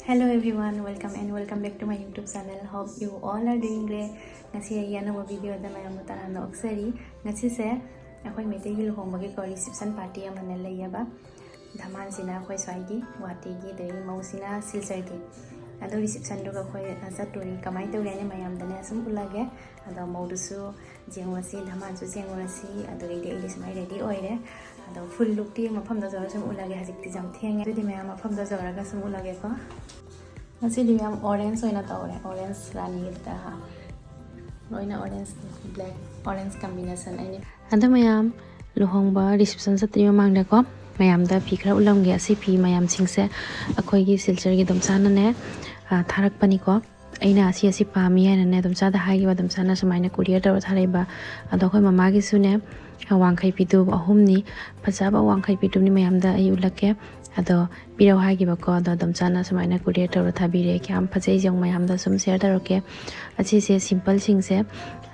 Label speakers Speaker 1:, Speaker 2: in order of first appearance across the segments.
Speaker 1: Hello everyone, welcome back to my YouTube channel. Hope you all are doing great. Ngasi ay ano video da mayam mutana na oksari. Ngasi se akoy meitei gi luhongbagi ko reception party amana layaba. Dhaman sina akoy swaigi guwahati gi dei Mou Silchar dei. Ado reception do akoy saturi kamai tawrene mayam dane sum ulage. Ado Mou dusu jengwasi dhaman su jengwasi ado ide smai ready oire. Ado full look ti mafam da jora sum ulage hajikti jam thenge. Dudi mayam mafam da jora ga sum ulage ko. Masih di yang orange soalnya tahu deh, orange rani kita, loina orange black orange combination ini. Ada mayam luhongba reception satri memang deh kok, mayam dah pikir ulang gak sih pi mayam singse, aku lagi silchar gitu sana nih, tharak pani kok. Aina asi pami ya nene domsa dah hai ba domsa na samaina courier tar tharai ba ado khoi mama gi sune wangkhai pitu ahum ni phajaba wangkhai pitu ni mayam da ayu lake ado pirau hai gi ba ko ado domsa na samaina courier tar thabire kyam phajai jong mayam da sum share tar ke achi se simple sing se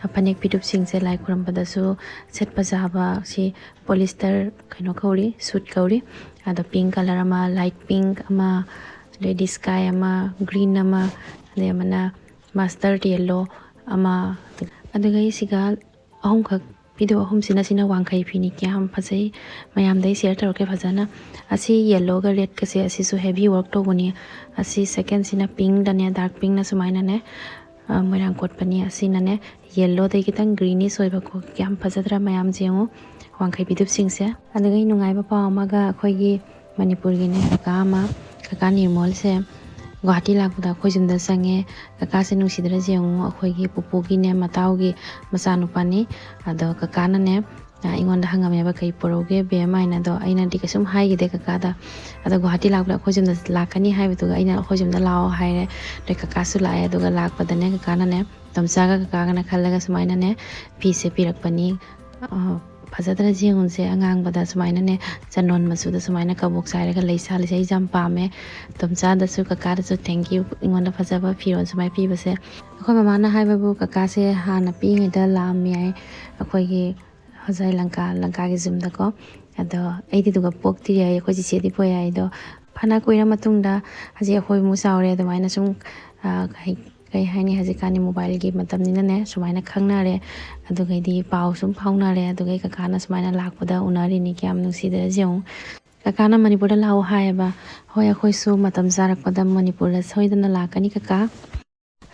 Speaker 1: panek pitu sing se lai khuram pada su set phajaba si polyester kaino kauri suit kauri ado pink color ama light pink ama lady sky ama green ama ada mana mustard yellow ama aduga isiga ahum khak video ahum sina wangkai phini kyam phajai mayam dai share tar ke phajana asi yellow ga red ka se asi su heavy work to boni asi second sina pink dane dark pink na sumaina ne moirang kot pani asi na ne yellow dai kitang greenish oi ba ko kyam phajadra mayam jengu wangkai bidup singse aduga nungai ba pa amaga khoi gi manipur gi ne kaka ni mol se guwahati lakda khoi jumda sange kaka se nusidra jeng khoi gi pupu gi ne matau gi masanu pani ado kaka na ne ingon da hangam ya ba kai poroge be mai na do aina di kasum hai gi de kaka da ado guwahati lakda khoi jumda lakani hai bitu ga aina khoi jumda lao hai re de kaka su la ya do ga lak pada ne kaka na ne tamsa ga kaka na khalaga sumaina ne pi se pirak pani phajadra jengun se angang bada sumaina ne chanon masu da sumaina kabuk sai ga leisa leisa jam pame tomcha da su kaka da su thank you ingon da phajaba firon sumai pi base akhoi mama na hai babu kaka se ha na pi ngi da lam yai akhoi gi hojai lanka gi zum da ko ado aidi duga pok ti yai akhoi ji se di poya ai do phana koira matung da haji akhoi mu saure da maina sum kai haini hajikani mobile gi matam ni ne sumaina khangna re adugai di pau sum phauna re adugai kakana sumaina lakpada unari ni kyam nusi da jeng kakana manipur da law hai ba hoya khoi su matam jarak pada manipur da soidana lakani kaka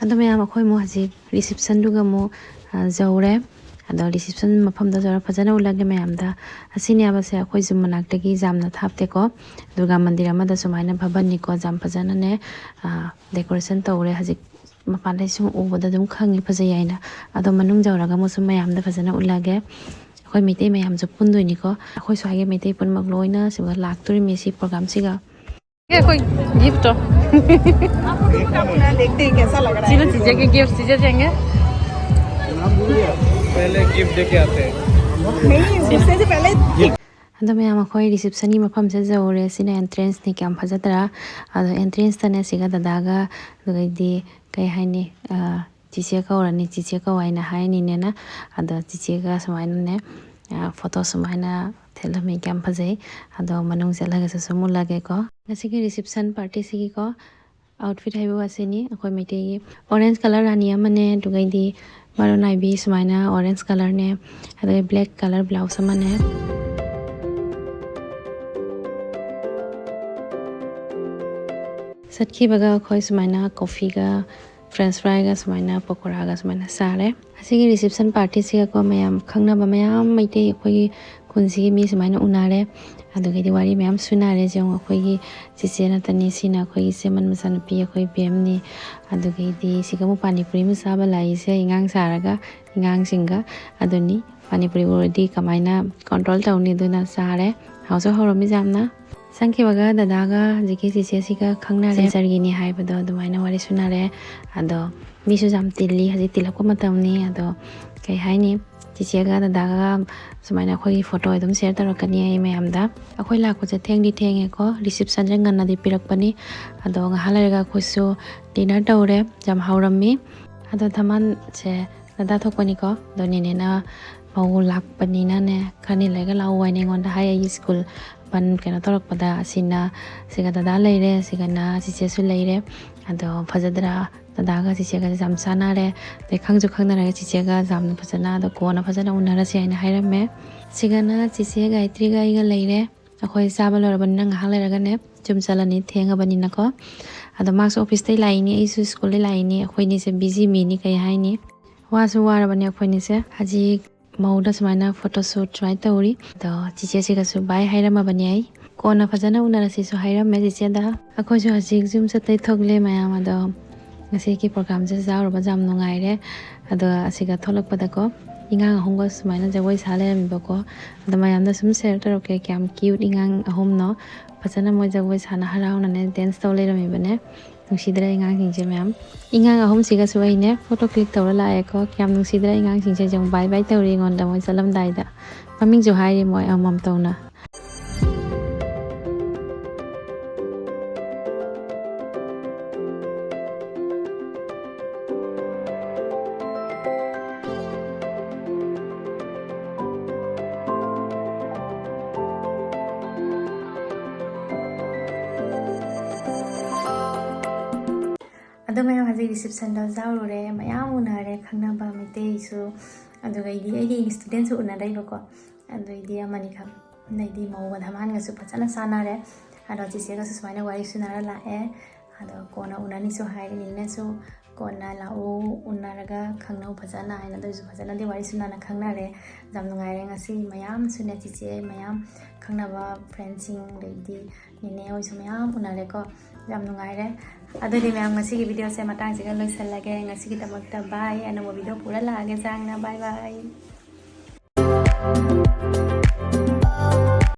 Speaker 1: adame am khoi mu haji reception duga mu jaure ado reception mafam da jara phajana ulage mayam da asini abase khoi zum manak ta gi jam na thapte ko durga mandir ama da sumaina bhaban ni ko jam phajana ne decoration tawre haji mapan dai sum ubada dum khangi phajai aina ado manung jawraga mo sum mayam da phajana ulage khoi meitei mayam ju pundoi ni ko khoi swage meitei pun mak loina siga lakturi me si program siga ये कोई gift हो देखते हैं कैसा लग रहा है चलो चीजें के गिफ्ट चीजें देंगे
Speaker 2: पहले गिफ्ट देके आते हैं
Speaker 1: नहीं उससे से पहले ado mayam akhoi reception gi mafam se jaure sina entrance ni kyam phajadra ado entrance ta ne siga dadaga dugai di kai haini chiche ka orani chiche ka waina haini ne na ado chiche ga samaina ne photo samaina thelami kyam phajai ado manung se laga se sumu lage ko asigi reception party sigi ko outfit haibo asini akhoi meitei gi orange color rani amane dugai di maronai bi samaina orange color ne ado black color blouse amane satki baga khoi sumaina coffee ga french fry ga sumaina pakora ga sumaina sare asigi reception party siga ko mayam khangna ba mayam meitei khoi kunsi mi sumaina unare adugai di wari mayam sunare jong khoi gi chiche na tani sina khoi seman masan pi khoi pm ni adugai di siga mu panipuri mu saba lai se ingang saraga ingang singa aduni panipuri di kamaina control tawni duna sare hausa horomi jamna sanki baga dadaga jiki chiche siga khangna re sargi ni hai bado dumaina wari sunare ado misu jam tilli haji tilako matamni ado kai haini chiche ga dadaga sumaina khoi photo edum share tarakani ai mayam da akhoi lakko je thengdi thenge ko reception jang ganna di pirak pani ado ngahalarga khoisu dinner tawre jam haurammi ado dhaman che nada thokpani ko doni ne na ꯃꯧ ꯂꯥꯛꯄꯅꯤꯅꯅꯦ ꯈꯔꯅꯤ ꯂꯩꯔꯒ ꯂꯥꯛꯑꯣ ꯍꯥꯏꯅ ꯑꯩꯉꯣꯟꯗ ꯍꯥꯏ ꯑꯩꯒꯤ school ꯀꯩꯅꯣ ꯇꯧꯔꯛꯄꯗ siga dada leire sigana chichesu leire ado fajadra dadaga chichega jam sanare de khangju khangnara chichega jam fajana ado kona fajana unarasi haina hairame sigana chiche gaitri ga iga leire akhoi chaba lorabani nang ha leiraga ne chum chalani thengabani nako ado marks office tai laini isu school lai laini akhoi ni se busy mi ni kai haini wasu warabani akhoi ni se haji mauda sumaina photoshoot try tauri ado chiche siga su bai hairamabani ai kona fajana unarasi su hairame chiche da akhoi su hajik zum satai thogle mayam ado ngasi ki program je Jaoruba jam nungaire ado asiga tholakpada ko ingang ahomga sumaina jawai sale mi bako ado mayamda sum share taroke kyam cute ingang ahom no fajana moi jawai sana harauna ne dance tole rami bane nungsidra ingang singje mayam ingang ahom siga su aine photo click tawra lae ko kyam nungsidra ingang singje jong bye bye tawri ngonda moi salam daida maming jo hairi moi amam tawna ado mayam haji reception da Jaorure mayam unare khangnaba meitei su ado idi student su unarai bako ado idi amani kham naidi Mou Dhaman ga su phachana sanare ado chiche ga su sumaina wari sunara lae ado kona unani su hairi ninne su kona lao unaraga khangnau phachana haina do su phachana de wari sunana khangnare jam nungaire ngasi mayam sune chiche mayam khangnaba friendsing reidi nine oi su mayam unare ko jam nungaire adodi mayam ngasi ki video se matang siga loisalage ngasi ki tamakta bye ano mo video pura lage jangna bye bye